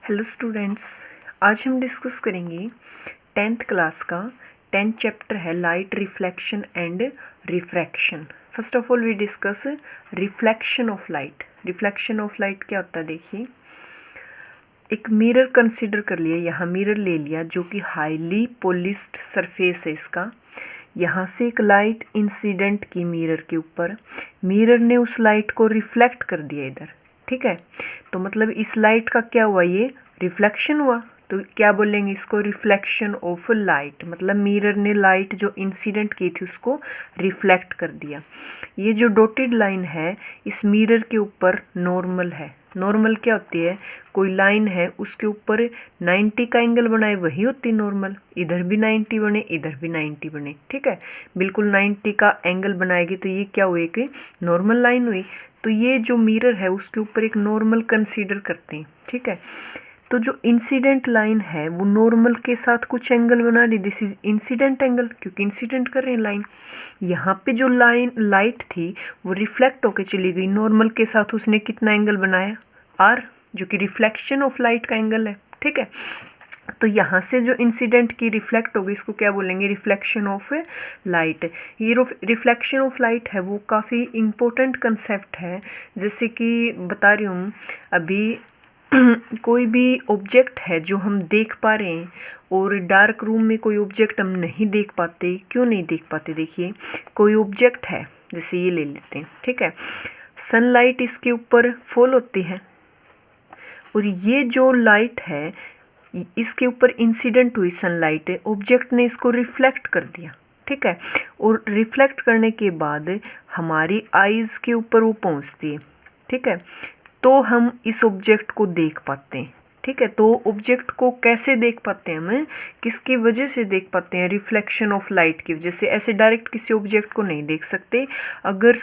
Hello students, आज हम discuss करेंगे 10th क्लास का 10th चैप्टर है light reflection and refraction. First of all we discuss reflection of light. Reflection of light क्या होता है? देखिए, एक मिरर कंसीडर कर लिया, यहाँ मिरर ले लिया जो कि हाईली पॉलिश्ड सरफेस है इसका। यहाँ से एक लाइट इंसिडेंट की मिरर के ऊपर, मिरर ने उस लाइट को रिफ्लेक्ट कर दिया इधर, ठीक है। तो मतलब इस लाइट का क्या हुआ, ये रिफ्लेक्शन हुआ। तो क्या बोलेंगे इसको? Reflection of light. मतलब मिरर ने लाइट जो इंसिडेंट की थी उसको रिफ्लेक्ट कर दिया। ये जो डॉटेड लाइन है इस मिरर के ऊपर नॉर्मल है। नॉर्मल क्या होती है? कोई लाइन है उसके ऊपर 90 का एंगल बनाए वही होती नॉर्मल। इधर भी 90 बने, इधर भी 90 बने, ठीक है। बिल्कुल 90 का एंगल बनाएगी तो ये क्या हुई कि नॉर्मल लाइन हुई। तो ये जो मिरर है उसके ऊपर एक नॉर्मल कंसीडर करते हैं, ठीक है। तो जो इंसिडेंट लाइन है वो नॉर्मल के साथ कुछ एंगल बना रही, दिस इज इंसिडेंट एंगल, क्योंकि इंसिडेंट कर रहे हैं लाइन। यहाँ पे जो लाइट थी वो रिफ्लेक्ट होके चली गई, नॉर्मल के साथ उसने कितना एंगल बनाया? आर, जो कि रिफ्लेक्शन ऑफ लाइट का एंगल है, ठीक है। तो यहाँ से जो इंसिडेंट की रिफ्लेक्ट होगी इसको क्या बोलेंगे? Reflection of light. ये रिफ्लेक्शन ऑफ लाइट है वो काफ़ी इम्पोर्टेंट कंसेप्ट है। जैसे कि बता रही हूँ अभी कोई भी ऑब्जेक्ट है जो हम देख पा रहे हैं और डार्क रूम में कोई ऑब्जेक्ट हम नहीं देख पाते। क्यों नहीं देख पाते? देखिए, कोई ऑब्जेक्ट है, जैसे ये ले लेते हैं, ठीक है। सनलाइट इसके ऊपर फॉल होती है और ये जो लाइट है इसके ऊपर इंसिडेंट हुई सनलाइट है, ऑब्जेक्ट ने इसको रिफ्लेक्ट कर दिया, ठीक है। और रिफ्लेक्ट करने के बाद हमारी आईज के ऊपर वो पहुंचती है, ठीक है। तो हम इस ऑब्जेक्ट को देख पाते हैं, ठीक है। तो ऑब्जेक्ट को कैसे देख पाते हैं? हमें किसकी वजह से देख पाते हैं? रिफ्लेक्शन ऑफ लाइट की वजह से। ऐसे डायरेक्ट किसी ऑब्जेक्ट को नहीं देख सकते। अगर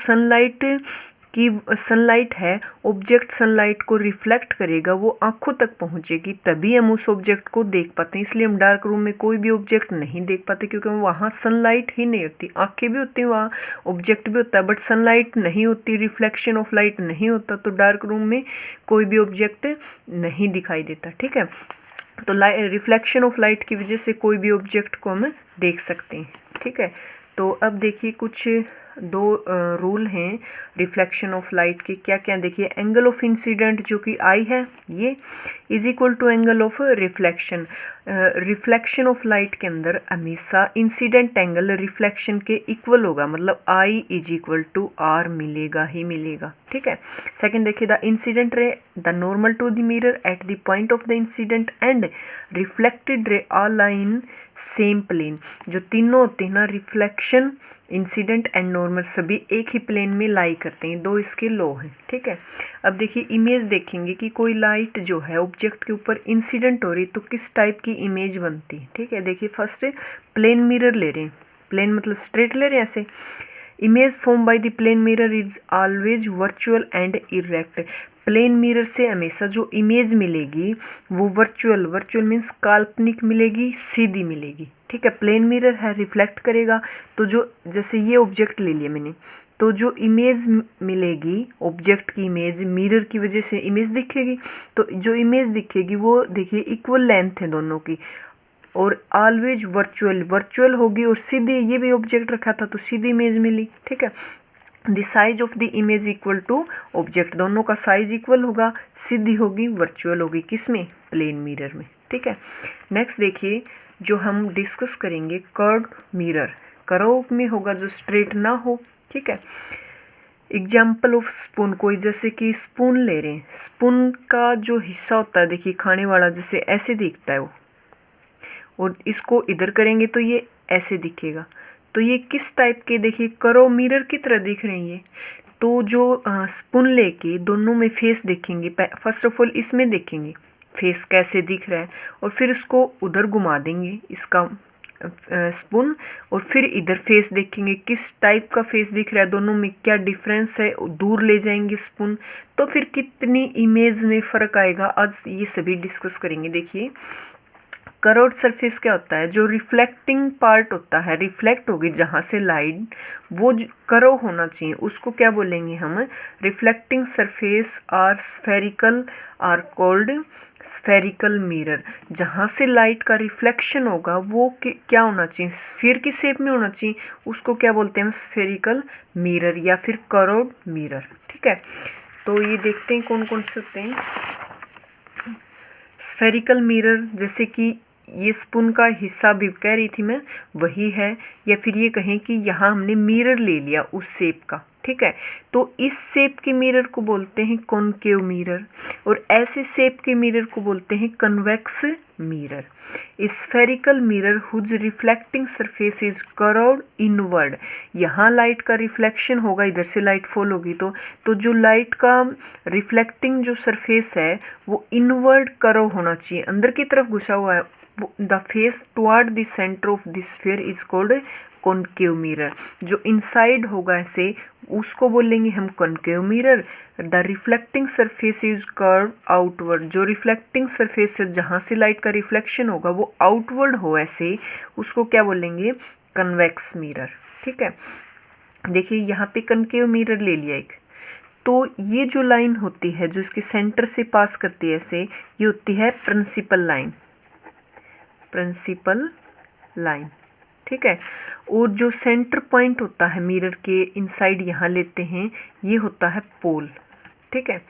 सनलाइट है, ऑब्जेक्ट सनलाइट को रिफ्लेक्ट करेगा, वो आंखों तक पहुंचेगी, तभी हम उस ऑब्जेक्ट को देख पाते हैं। इसलिए हम डार्क रूम में कोई भी ऑब्जेक्ट नहीं देख पाते, क्योंकि वहाँ सनलाइट ही नहीं होती। आंखें भी होती हैं, वहाँ ऑब्जेक्ट भी होता है, बट सनलाइट नहीं होती, रिफ्लेक्शन ऑफ लाइट नहीं होता, तो डार्क रूम में कोई भी ऑब्जेक्ट नहीं दिखाई देता, ठीक है। तो रिफ्लेक्शन ऑफ लाइट की वजह से कोई भी ऑब्जेक्ट को हम देख सकते हैं, ठीक है। तो अब देखिए कुछ दो रूल हैं रिफ्लेक्शन ऑफ लाइट के। क्या क्या? देखिए, एंगल ऑफ इंसिडेंट जो कि आई है ये is equal to angle of reflection. Reflection of light के अंदर हमेशा इंसिडेंट एंगल रिफ्लेक्शन के इक्वल होगा, मतलब I is equal to R मिलेगा ही मिलेगा, ठीक है। सेकंड देखिए, the incident ray the normal to the mirror at the point of the incident and reflected ray are line same plane. जो तीनों होते हैं ना, रिफ्लेक्शन, इंसिडेंट एंड नॉर्मल, सभी एक ही प्लेन में लाई करते हैं। दो इसके लॉ हैं, ठीक है। अब देखिए, इमेज देखेंगे कि कोई लाइट जो है ऑब्जेक्ट के ऊपर इंसिडेंट हो रही तो किस टाइप की इमेज बनती है, ठीक है। देखिए, फर्स्ट प्लेन मिरर ले रहे हैं, प्लेन मतलब स्ट्रेट ले रहे हैं ऐसे। Image form by the plane mirror is always virtual and erect. Plane mirror से हमेशा जो इमेज मिलेगी वो वर्चुअल मीन्स काल्पनिक मिलेगी, सीधी मिलेगी, ठीक है। प्लेन मिरर है, रिफ्लेक्ट करेगा, तो जो जैसे ये ऑब्जेक्ट ले लिया मैंने, तो जो इमेज मिलेगी ऑब्जेक्ट की इमेज मिरर की वजह से इमेज दिखेगी। तो जो इमेज दिखेगी वो देखिए इक्वल लेंथ है दोनों की, और ऑलवेज वर्चुअल होगी, और सीधे ये भी ऑब्जेक्ट रखा था तो सीधी इमेज मिली, ठीक है। The size of the image equal to object, दोनों का साइज इक्वल होगा, सीधी होगी, वर्चुअल होगी, किसमें? प्लेन मिरर में, ठीक है। नेक्स्ट देखिए, जो हम डिस्कस करेंगे कर्व मिरर। कर्व में होगा जो स्ट्रेट ना हो, ठीक है। एग्जाम्पल ऑफ स्पून, कोई जैसे कि स्पून ले रहे हैं, स्पून का जो हिस्सा होता है देखिए खाने वाला, जैसे ऐसे दिखता है वो, और इसको इधर करेंगे तो ये ऐसे दिखेगा। तो ये किस टाइप के? देखिए, कर्व मिरर की तरह दिख रहे हैं ये। तो जो स्पून लेके दोनों में फेस देखेंगे, फर्स्ट ऑफ ऑल इसमें देखेंगे फेस कैसे दिख रहा है, और फिर इसको उधर घुमा देंगे इसका स्पून, और फिर इधर फेस देखेंगे किस टाइप का फेस दिख रहा है, दोनों में क्या डिफरेंस है, दूर ले जाएंगे स्पून, तो फिर कितनी इमेज में फ़र्क आएगा। आज ये सभी डिस्कस करेंगे। देखिए, कर्व्ड सरफेस क्या होता है, जो रिफ्लेक्टिंग पार्ट होता है, रिफ्लेक्ट होगी जहाँ से लाइट, वो कर्व होना चाहिए, उसको क्या बोलेंगे हम, reflecting surface are spherical are called spherical mirror. जहाँ से लाइट का रिफ्लेक्शन होगा वो क्या होना चाहिए, स्फीयर की शेप में होना चाहिए, उसको क्या बोलते हैं, स्फेरिकल मिरर या फिर कर्व्ड मिरर। ठीक है, तो ये देखते हैं कौन कौन से होते हैं स्फेरिकल मिरर। जैसे कि ये स्पून का हिस्सा भी कह रही थी मैं, वही है, या फिर ये कहें कि यहाँ हमने मिरर ले लिया उस शेप का। ठीक है, तो इस शेप के मिरर को बोलते हैं कॉनकेव मिरर, और ऐसे शेप के मिरर को बोलते हैं convex mirror. Spherical mirror whose reflecting surface is curved inward. यहाँ लाइट का रिफ्लेक्शन होगा, इधर से लाइट फॉल होगी तो जो लाइट का रिफ्लेक्टिंग जो सरफेस है वो इनवर्ड कर्व होना चाहिए, अंदर की तरफ घुसा हुआ है। The face toward the centre of the sphere is called concave mirror. जो इनसाइड होगा ऐसे उसको बोलेंगे हम concave mirror. The reflecting surface is curve outward. जो रिफ्लेक्टिंग सरफेस है जहाँ से लाइट का रिफ्लेक्शन होगा वो आउटवर्ड हो ऐसे, उसको क्या बोलेंगे, कन्वेक्स मिरर। ठीक है, देखिए यहाँ पे कॉनकेव मिरर ले लिया एक, तो ये जो लाइन होती है जो इसके सेंटर से पास करती है ऐसे, ये होती है प्रिंसिपल लाइन, प्रिंसिपल लाइन। ठीक है, और जो सेंटर पॉइंट होता है मिरर के इनसाइड यहाँ लेते हैं, ये होता है पोल। ठीक है,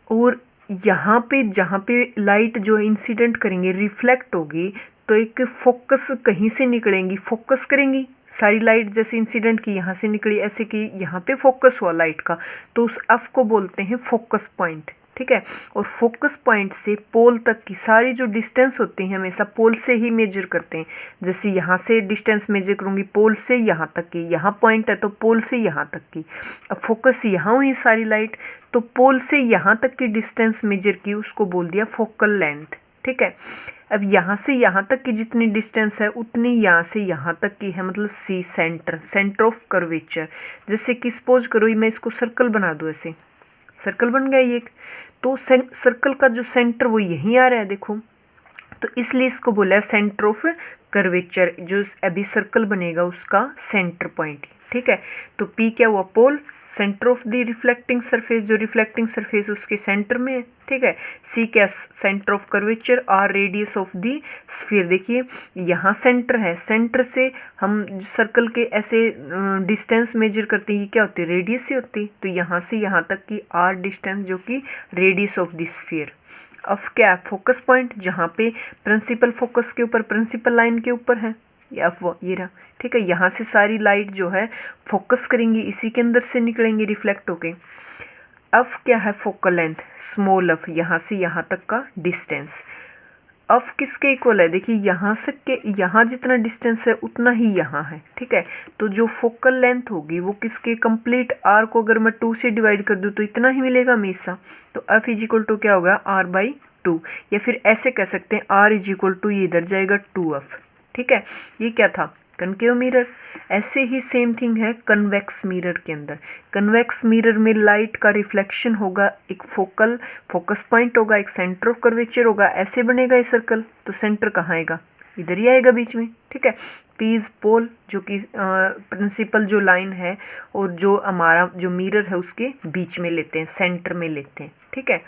और यहाँ पे जहाँ पे लाइट जो इंसिडेंट करेंगे रिफ्लेक्ट होगी, तो एक फोकस कहीं से निकलेंगी, फोकस करेंगी सारी लाइट, जैसे इंसिडेंट की यहाँ से निकली ऐसे कि यहाँ पे फोकस हुआ लाइट का, तो उस एफ को बोलते हैं फोकस पॉइंट। ठीक है, और फोकस पॉइंट से पोल तक की सारी जो डिस्टेंस होती है हमेशा पोल से ही मेजर करते हैं। जैसे यहाँ से डिस्टेंस मेजर करूँगी पोल से यहाँ तक की, यहाँ पॉइंट है तो पोल से यहाँ तक की। अब फोकस यहाँ हुई सारी लाइट, तो पोल से यहाँ तक की डिस्टेंस मेजर की, उसको बोल दिया फोकल लेंथ। ठीक है, अब यहाँ से यहाँ तक की जितनी डिस्टेंस है उतनी यहाँ से यहाँ तक की है, मतलब C centre, centre of curvature. जैसे कि सपोज करो मैं इसको सर्कल बना दूँ, ऐसे सर्कल बन गया ये, तो सर्कल का जो सेंटर वो यहीं आ रहा है देखो, तो इसलिए इसको बोला है सेंटर ऑफ कर्वेचर। जो अभी सर्कल बनेगा उसका सेंटर पॉइंट। ठीक है, तो पी क्या हुआ, pole, centre of the reflecting surface, जो रिफ्लेक्टिंग सरफेस उसके सेंटर में है। ठीक है, सी क्या, centre of curvature, R radius of the sphere. देखिए यहाँ सेंटर है, सेंटर से हम सर्कल के ऐसे डिस्टेंस मेजर करते हैं, ये क्या होती है, रेडियस ही होती है, तो यहाँ से यहाँ तक की आर डिस्टेंस जो कि रेडियस ऑफ द स्फीयर। अब क्या, फोकस पॉइंट जहाँ पे प्रिंसिपल फोकस के ऊपर, प्रिंसिपल लाइन के ऊपर है, ये रहा। ठीक है, यहाँ से सारी लाइट जो है फोकस करेंगी, इसी के अंदर से निकलेंगी रिफ्लेक्ट होके। अब क्या है, फोकल लेंथ स्मॉल एफ, यहाँ से यहाँ तक का डिस्टेंस। अब किसके इक्वल है, देखिए यहाँ से के यहाँ जितना डिस्टेंस है उतना ही यहाँ है। ठीक है, तो जो फोकल लेंथ होगी वो किसके, कंप्लीट आर को अगर मैं 2 से डिवाइड कर दूँ तो इतना ही मिलेगा हमेशा। तो एफ इज इक्वल टू क्या होगा, r/2, या फिर ऐसे कह सकते हैं r इज इक्वल टू, ये इधर जाएगा 2f। ठीक है, ये क्या था, कनकेव मिरर। ऐसे ही सेम थिंग है कन्वेक्स मिरर के अंदर। कन्वेक्स मिरर में लाइट का रिफ्लेक्शन होगा, एक फोकस पॉइंट होगा, एक सेंटर ऑफ कर्वेचर होगा, ऐसे बनेगा ये सर्कल, तो सेंटर कहाँ आएगा, इधर ही आएगा बीच में। ठीक है, पी इज पोल, जो कि प्रिंसिपल जो लाइन है, और जो हमारा जो मिरर है उसके बीच में लेते हैं, सेंटर में लेते हैं। ठीक है,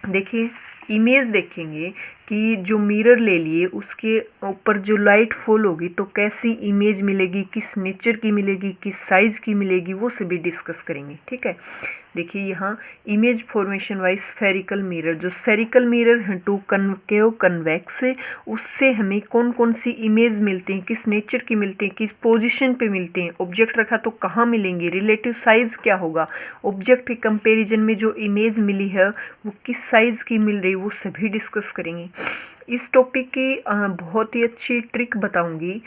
देखिए इमेज देखेंगे कि जो मिरर ले लिए उसके ऊपर जो लाइट फॉल होगी तो कैसी इमेज मिलेगी, किस नेचर की मिलेगी, किस साइज की मिलेगी, वो सभी डिस्कस करेंगे। ठीक है, देखिए यहाँ image formation wise spherical mirror, जो स्फेरिकल मिरर है टू कनकेव कन्वेक्स, उससे हमें कौन कौन सी इमेज मिलती हैं, किस नेचर की मिलती हैं, किस पोजीशन पे मिलते हैं, ऑब्जेक्ट रखा तो कहाँ मिलेंगे, रिलेटिव साइज क्या होगा, ऑब्जेक्ट के कंपैरिजन में जो इमेज मिली है वो किस साइज की मिल रही, वो सभी डिस्कस करेंगे। इस टॉपिक की बहुत ही अच्छी ट्रिक बताऊंगी,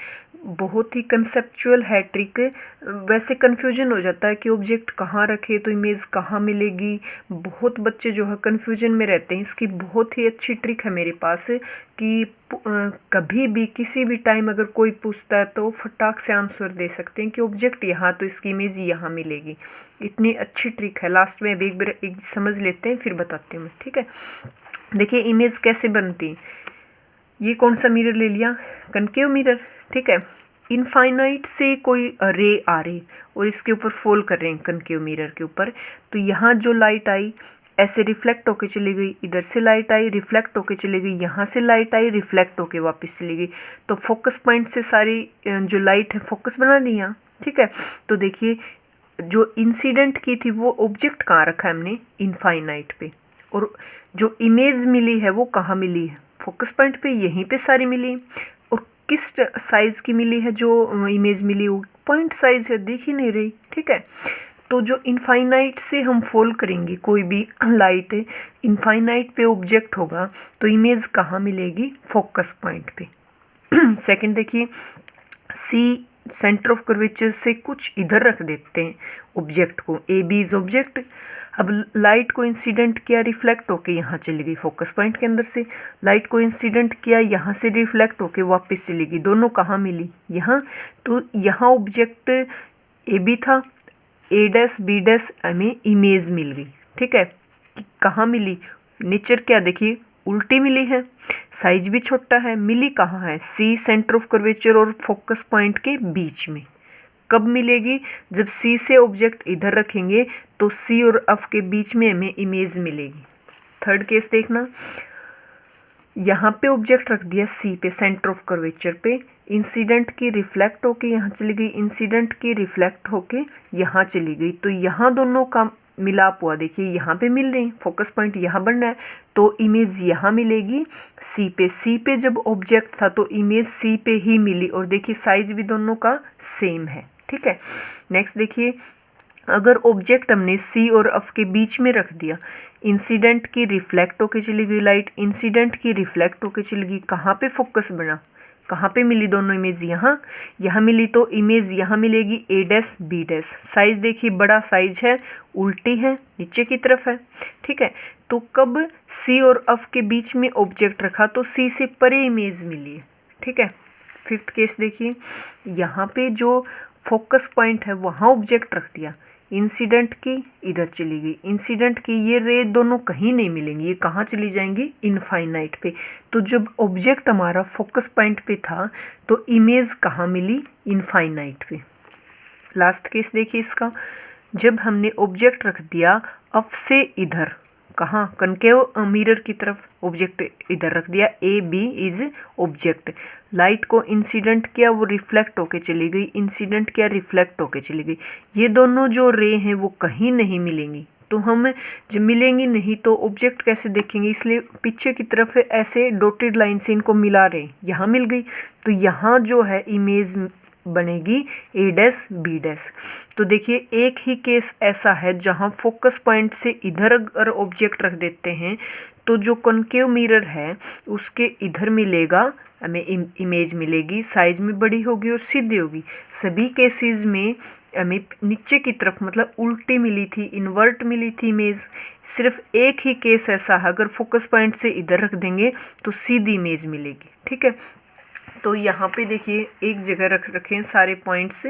बहुत ही कंसेप्चुअल है ट्रिक। वैसे कन्फ्यूजन हो जाता है कि ऑब्जेक्ट कहाँ रखे तो इमेज कहाँ मिलेगी, बहुत बच्चे जो है कन्फ्यूजन में रहते हैं। इसकी बहुत ही अच्छी ट्रिक है मेरे पास कि कभी भी किसी भी टाइम अगर कोई पूछता है तो फटाक से आंसर दे सकते हैं कि ऑब्जेक्ट यहाँ तो इसकी इमेज यहाँ मिलेगी। इतनी अच्छी ट्रिक है, लास्ट में एक बार समझ लेते हैं फिर बताती हूँ मैं। ठीक है, देखिए इमेज कैसे बनती, ये कौन सा मिरर ले लिया, कनकेव मिरर, ठीक है। इनफाइनाइट से कोई रे आ रही और इसके ऊपर फॉल कर रहे हैं कनकेव मिरर के ऊपर, तो यहाँ जो लाइट आई ऐसे रिफ्लेक्ट होके चली गई, इधर से लाइट आई रिफ्लेक्ट होके चली गई, यहाँ से लाइट आई रिफ्लेक्ट होके वापस चली गई, तो फोकस पॉइंट से सारी जो लाइट है फोकस बना ली यहाँ, ठीक है। तो देखिए जो इंसिडेंट की थी वो ऑब्जेक्ट कहाँ रखा है हमने, इनफाइनाइट पे, और जो इमेज मिली है वो कहाँ मिली है, फोकस पॉइंट पे, यहीं पे सारी मिली। और किस साइज की मिली है जो इमेज मिली, वो पॉइंट साइज है, दिख ही नहीं रही, ठीक है। तो जो इनफाइनाइट से हम फॉल करेंगे कोई भी लाइट इनफाइनाइट पे ऑब्जेक्ट होगा तो इमेज कहाँ मिलेगी, फोकस पॉइंट पे। सेकंड देखिए, सी सेंटर ऑफ कर्वेचर से कुछ इधर रख देते हैं ऑब्जेक्ट को, ए बी इज ऑब्जेक्ट। अब लाइट को इंसिडेंट किया, रिफ्लेक्ट होके यहाँ चली गई फोकस पॉइंट के अंदर से, लाइट को इंसिडेंट किया, यहाँ से रिफ्लेक्ट होके वापस चली गई, दोनों कहाँ मिली, यहाँ। तो यहाँ ऑब्जेक्ट ए बी था, ए डैश बी डैश हमें इमेज मिल गई, ठीक है। कहाँ मिली, नेचर क्या देखिए उल्टी मिली है, साइज भी छोटा है, मिली कहाँ है, सी सेंटर ऑफ कर्वेचर और फोकस पॉइंट के बीच में। कब मिलेगी, जब सी से ऑब्जेक्ट इधर रखेंगे तो सी और एफ के बीच में हमें इमेज मिलेगी। थर्ड केस देखना, यहाँ पे ऑब्जेक्ट रख दिया सी पे सेंटर ऑफ कर्वेचर पे, इंसिडेंट की रिफ्लेक्ट होके यहाँ चली गई, इंसिडेंट की रिफ्लेक्ट होके यहाँ चली गई, तो यहाँ दोनों का मिलाप हुआ, देखिए यहाँ पे मिल रही, फोकस पॉइंट यहाँ बन रहा है, तो इमेज यहाँ मिलेगी सी पे। सी पे जब ऑब्जेक्ट था तो इमेज सी पे ही मिली, और देखिए साइज भी दोनों का सेम है, ठीक है। नेक्स्ट देखिए, अगर ऑब्जेक्ट हमने सी और एफ के बीच में रख दिया, इंसिडेंट की रिफ्लेक्ट होके चली गई लाइट, इंसिडेंट की रिफ्लेक्ट होके चली गई, कहाँ पे फोकस बना, कहाँ पे मिली दोनों इमेज, यहाँ मिली, तो इमेज यहाँ मिलेगी ए डैश बी डैश। साइज देखिए बड़ा साइज है, उल्टी है, नीचे की तरफ है, ठीक है। तो कब सी और एफ के बीच में ऑब्जेक्ट रखा तो सी से परे इमेज मिली है, ठीक है। फिफ्थ केस देखिए, यहाँ पे जो फोकस पॉइंट है वहाँ ऑब्जेक्ट रख दिया, इंसिडेंट की इधर चली गई, इंसिडेंट की ये रे दोनों कहीं नहीं मिलेंगी, ये कहाँ चली जाएंगी, इनफाइनाइट पे। तो जब ऑब्जेक्ट हमारा फोकस पॉइंट पे था तो इमेज कहाँ मिली, इनफाइनाइट पे। लास्ट केस देखिए इसका, जब हमने ऑब्जेक्ट रख दिया अप से इधर, कहाँ, कनकेव मिरर की तरफ, ऑब्जेक्ट इधर रख दिया, A B is object, light को इंसिडेंट किया वो रिफ्लेक्ट होके चली गई, इंसिडेंट किया रिफ्लेक्ट होके चली गई, ये दोनों जो रे हैं वो कहीं नहीं मिलेंगी। तो हम जब मिलेंगी नहीं तो ऑब्जेक्ट कैसे देखेंगे, इसलिए पीछे की तरफ ऐसे डॉटेड लाइन से इनको मिला रहे, यहाँ मिल गई, तो यहाँ जो है इमेज बनेगी ए डैश बी डैश। तो देखिए एक ही केस ऐसा है जहाँ फोकस पॉइंट से इधर अगर ऑब्जेक्ट रख देते हैं तो जो कॉनकेव मिरर है उसके इधर मिलेगा, हमें इमेज मिलेगी, साइज में बड़ी होगी और सीधी होगी। सभी केसेस में हमें नीचे की तरफ मतलब उल्टी मिली थी, इन्वर्ट मिली थी इमेज। सिर्फ एक ही केस ऐसा है, अगर फोकस पॉइंट से इधर रख देंगे तो सीधी इमेज मिलेगी, ठीक है। तो यहाँ पे देखिए एक जगह रख रखे हैं सारे पॉइंट्स,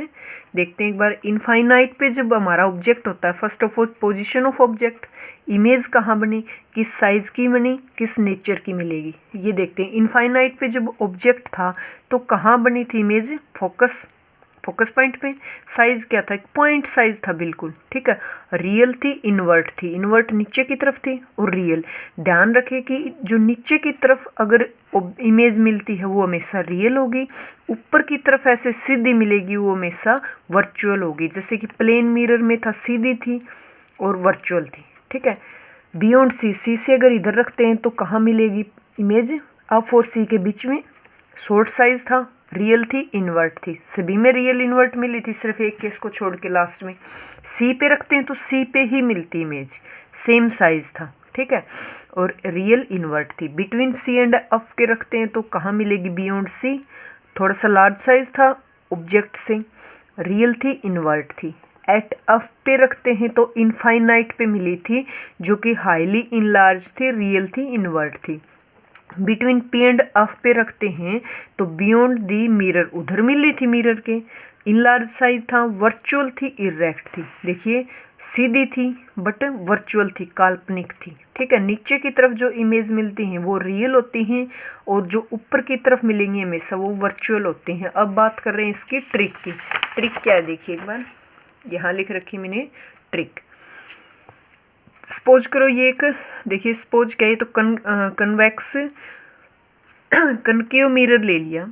देखते हैं एक बार। इनफाइनाइट पे जब हमारा ऑब्जेक्ट होता है, first of all position of object, image कहाँ बनी, किस साइज की बनी, किस नेचर की मिलेगी, ये देखते हैं। इनफाइनाइट पे जब ऑब्जेक्ट था तो कहाँ बनी थी इमेज, फोकस पॉइंट पे। साइज क्या था, पॉइंट साइज था बिल्कुल, ठीक है। रियल थी, इन्वर्ट थी, इन्वर्ट नीचे की तरफ थी और रियल। ध्यान रखें कि जो नीचे की तरफ अगर इमेज मिलती है वो हमेशा रियल होगी, ऊपर की तरफ ऐसे सीधी मिलेगी वो हमेशा वर्चुअल होगी। जैसे कि प्लेन मिरर में था सीधी थी और वर्चुअल थी, ठीक है। बियॉन्ड सी से अगर इधर रखते हैं तो कहाँ मिलेगी इमेज, एफ और सी के बीच में, शॉर्ट साइज था, रियल थी, इन्वर्ट थी, सभी में रियल इन्वर्ट मिली थी, सिर्फ एक केस को छोड़ के लास्ट में। सी पे रखते हैं तो सी पे ही मिलती इमेज, सेम साइज था, ठीक है, और रियल इन्वर्ट थी। बिटवीन सी एंड एफ के रखते हैं तो कहाँ मिलेगी, बियॉन्ड सी, थोड़ा सा लार्ज साइज था ऑब्जेक्ट से, रियल थी, इन्वर्ट थी। एट एफ पे रखते हैं तो इनफाइनाइट पे मिली थी जो कि हाईली इनलार्ज थी, रियल थी, इन्वर्ट थी। बिटवीन पी एंड एफ पे रखते हैं तो बियॉन्ड दी मिरर, उधर मिली थी मिरर के, इनलार्ज साइज था, वर्चुअल थी, इरेक्ट थी। देखिए सीधी थी बट वर्चुअल थी, काल्पनिक थी। ठीक है, नीचे की तरफ जो इमेज मिलती हैं वो रियल होती हैं और जो ऊपर की तरफ मिलेंगी हमेशा वो वर्चुअल होती हैं। अब बात कर रहे हैं इसकी ट्रिक की। ट्रिक क्या है देखिए, एक बार यहाँ लिख रखी मैंने ट्रिक। सपोज करो ये एक, देखिए सपोज क्या है, तो कन्वेक्स कनकेव मिरर ले लिया।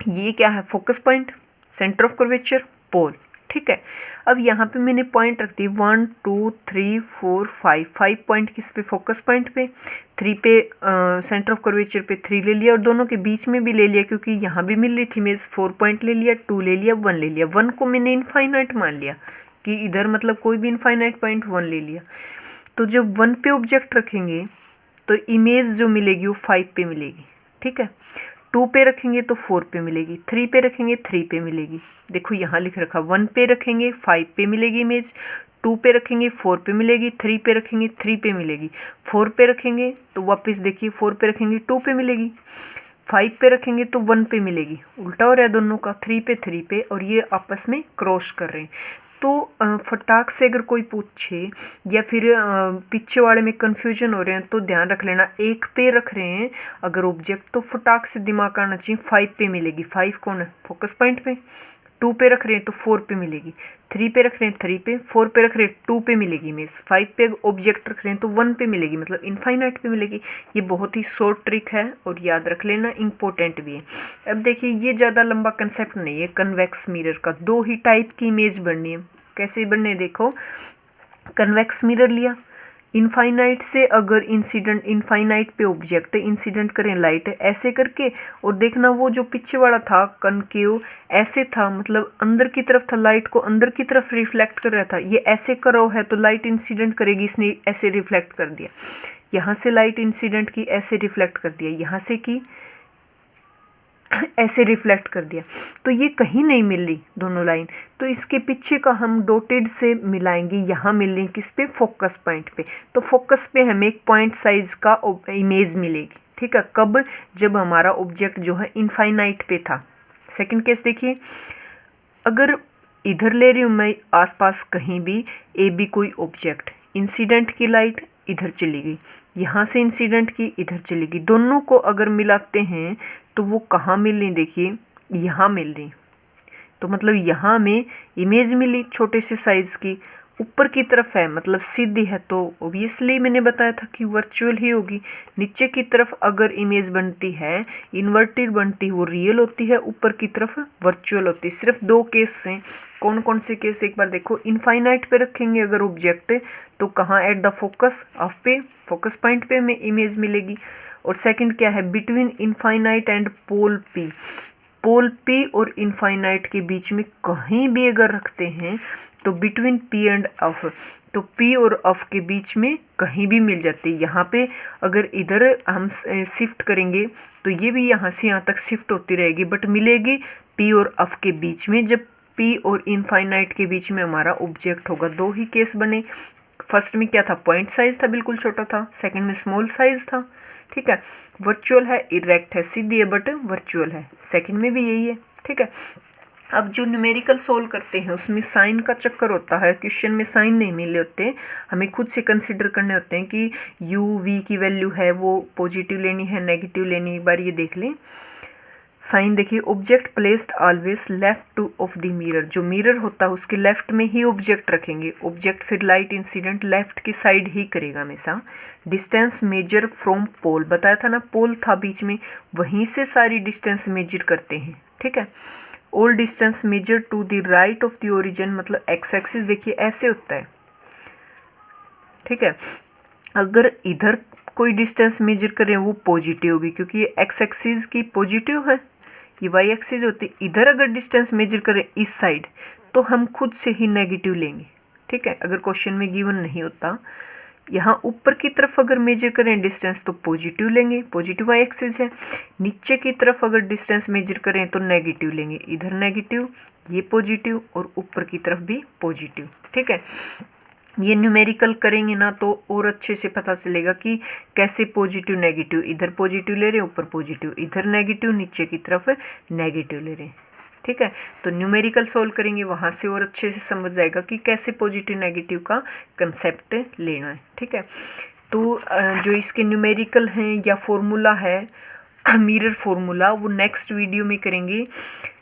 ये क्या है, focus point, centre of curvature, pole. ठीक है, अब यहाँ पे मैंने पॉइंट रख दी 1 2 3 4 5 पॉइंट किस पे, फोकस पॉइंट पे, 3 पे सेंटर ऑफ कर्वेचर पे 3 ले लिया और दोनों के बीच में भी ले लिया क्योंकि यहाँ भी मिल रही थी इमेज। 4 पॉइंट ले लिया, 2 ले लिया, 1 ले लिया। 1 को मैंने इनफाइनाइट मान लिया कि इधर मतलब कोई भी इनफाइनाइट पॉइंट 1 ले लिया। तो जब 1 पे ऑब्जेक्ट रखेंगे तो इमेज जो मिलेगी वो 5 पे मिलेगी। ठीक है, 2 पे रखेंगे तो 4 पे मिलेगी, 3 पे रखेंगे 3 पे मिलेगी। देखो यहाँ लिख रखा, 1 पे रखेंगे 5 पे मिलेगी इमेज, 2 पे रखेंगे 4 पे मिलेगी, 3 पे रखेंगे 3 पे मिलेगी, 4 पे रखेंगे तो वापस देखिए 4 पे रखेंगे 2 पे मिलेगी, 5 पे रखेंगे तो 1 पे मिलेगी। उल्टा हो रहा है दोनों का, 3 पे 3 पे, और ये आपस में क्रॉस कर रहे हैं। तो फटाक से अगर कोई पूछे या फिर पीछे वाले में कन्फ्यूजन हो रहे हैं तो ध्यान रख लेना, 1 पे रख रहे हैं अगर ऑब्जेक्ट तो फटाक से दिमाग आना चाहिए 5 पे मिलेगी। 5 कौन है, फोकस पॉइंट पे। 2 पे रख रहे हैं तो 4 पे मिलेगी, 3 पे रख रहे हैं 3 पे, 4 पे रख रहे हैं 2 पे मिलेगी इमेज, 5 पे ऑब्जेक्ट रख रहे हैं तो 1 पे मिलेगी, मतलब इनफाइनाइट पे मिलेगी। ये बहुत ही शॉर्ट ट्रिक है और याद रख लेना, इम्पोर्टेंट भी है। अब देखिए ये ज़्यादा लंबा कंसेप्ट नहीं है। कन्वेक्स मिरर का 2 ही टाइप की इमेज बननी है। कैसे बनने, देखो कन्वेक्स मिरर लिया, इनफाइनाइट से अगर इंसिडेंट, इनफाइनाइट पे ऑब्जेक्ट इंसिडेंट करें लाइट ऐसे करके, और देखना वो जो पीछे वाला था कनकेव ऐसे था, मतलब अंदर की तरफ था, लाइट को अंदर की तरफ रिफ्लेक्ट कर रहा था। ये ऐसे करो है तो लाइट इंसिडेंट करेगी, इसने ऐसे रिफ्लेक्ट कर दिया। यहाँ से लाइट इंसिडेंट की, ऐसे रिफ्लेक्ट कर दिया, यहाँ से की ऐसे रिफ्लेक्ट कर दिया। तो ये कहीं नहीं मिल रही दोनों लाइन, तो इसके पीछे का हम डॉटेड से मिलाएंगे। यहाँ मिल रही किस पे, फोकस पॉइंट पे। तो फोकस पे हमें एक पॉइंट साइज का इमेज मिलेगी। ठीक है, कब, जब हमारा ऑब्जेक्ट जो है इनफाइनाइट पे था। सेकंड केस देखिए, अगर इधर ले रही हूँ मैं आसपास कहीं भी ए बी कोई ऑब्जेक्ट, इंसिडेंट की लाइट इधर चली गई, यहाँ से इंसिडेंट की इधर चली गई, दोनों को अगर मिलाते हैं तो वो कहाँ मिल रही, देखिए यहाँ मिल रही। तो मतलब यहाँ में इमेज मिली छोटे से साइज की, ऊपर की तरफ है मतलब सीधी है तो ओबियसली मैंने बताया था कि वर्चुअल ही होगी। नीचे की तरफ अगर इमेज बनती है इन्वर्टेड बनती है वो रियल होती है, ऊपर की तरफ वर्चुअल होती है। सिर्फ 2 केस हैं। कौन कौन से केस, एक बार देखो, इनफाइनाइट पे रखेंगे अगर ऑब्जेक्ट तो कहाँ, एट द फोकस ऑफ पे, फोकस पॉइंट पे हमें इमेज मिलेगी। और सेकंड क्या है, between infinite and pole P, pole P और इनफाइनाइट के बीच में कहीं भी अगर रखते हैं तो बिटवीन पी एंड एफ, तो पी और एफ के बीच में कहीं भी मिल जाती है। यहाँ पे अगर इधर हम शिफ्ट करेंगे तो ये भी यहाँ से यहाँ तक शिफ्ट होती रहेगी, बट मिलेगी पी और एफ के बीच में, जब पी और इनफाइनाइट के बीच में हमारा ऑब्जेक्ट होगा। 2 ही केस बने। फर्स्ट में क्या था, पॉइंट साइज था, बिल्कुल छोटा था। सेकंड में स्मॉल साइज था। ठीक है, वर्चुअल है, इरेक्ट है, सीधी है बट वर्चुअल है। सेकंड में भी यही है। ठीक है, अब जो न्यूमेरिकल सोल्व करते हैं उसमें साइन का चक्कर होता है, क्वेश्चन में साइन नहीं मिले होते, हमें खुद से कंसिडर करने होते हैं कि u v की वैल्यू है वो पॉजिटिव लेनी है नेगेटिव लेनी। एक बार ये देख लें साइन, देखिए object placed always left two of the mirror, जो मिरर होता है उसके लेफ्ट में ही ऑब्जेक्ट रखेंगे। ऑब्जेक्ट फिर लाइट इंसिडेंट लेफ्ट की साइड ही करेगा हमेशा। डिस्टेंस मेजर फ्रॉम पोल, बताया था ना पोल था बीच में, वहीं से सारी डिस्टेंस मेजर करते हैं। ठीक है, all distance measure to the right of the origin, मतलब एक्स एक्सिस देखिए ऐसे होता है। ठीक है, अगर इधर कोई डिस्टेंस मेजर करें वो पॉजिटिव होगी क्योंकि ये एक्स एक्सिस की पॉजिटिव है, ये वाई एक्सिस होती है। इधर अगर डिस्टेंस मेजर करें इस साइड तो हम खुद से ही नेगेटिव लेंगे। ठीक है, अगर क्वेश्चन में गिवन नहीं होता। यहाँ ऊपर की तरफ अगर मेजर करें डिस्टेंस तो पॉजिटिव लेंगे, पॉजिटिव वाई एक्सिस है। नीचे की तरफ अगर डिस्टेंस मेजर करें तो नेगेटिव लेंगे, इधर नेगेटिव, ये पॉजिटिव और ऊपर की तरफ भी पॉजिटिव। ठीक है, ये न्यूमेरिकल करेंगे ना तो और अच्छे से पता चलेगा कि कैसे पॉजिटिव नेगेटिव, इधर पॉजिटिव ले रहे हैं ऊपर पॉजिटिव, इधर नेगेटिव नीचे की तरफ नेगेटिव ले रहे हैं। ठीक है। तो न्यूमेरिकल सोल्व करेंगे, वहाँ से और अच्छे से समझ जाएगा कि कैसे पॉजिटिव नेगेटिव का कंसेप्ट लेना है, ठीक है। तो जो इसके न्यूमेरिकल हैं या फॉर्मूला है मिरर फॉर्मूला, वो नेक्स्ट वीडियो में करेंगे।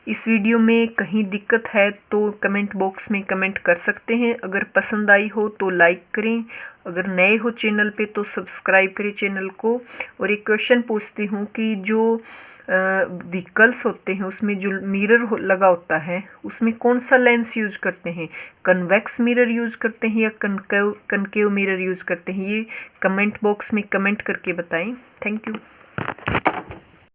इस वीडियो में कहीं दिक्कत है तो कमेंट बॉक्स में कमेंट कर सकते हैं। अगर पसंद आई हो तो लाइक करें, अगर नए हो चैनल पे तो सब्सक्राइब करें चैनल को। और एक क्वेश्चन पूछती हूँ कि जो व्हीकल्स होते हैं उसमें जो मिरर लगा होता है उसमें कौन सा लेंस यूज करते हैं, कन्वेक्स मिरर यूज करते हैं या कनकेव मिरर यूज करते हैं? ये कमेंट बॉक्स में कमेंट करके बताएं। Thank you.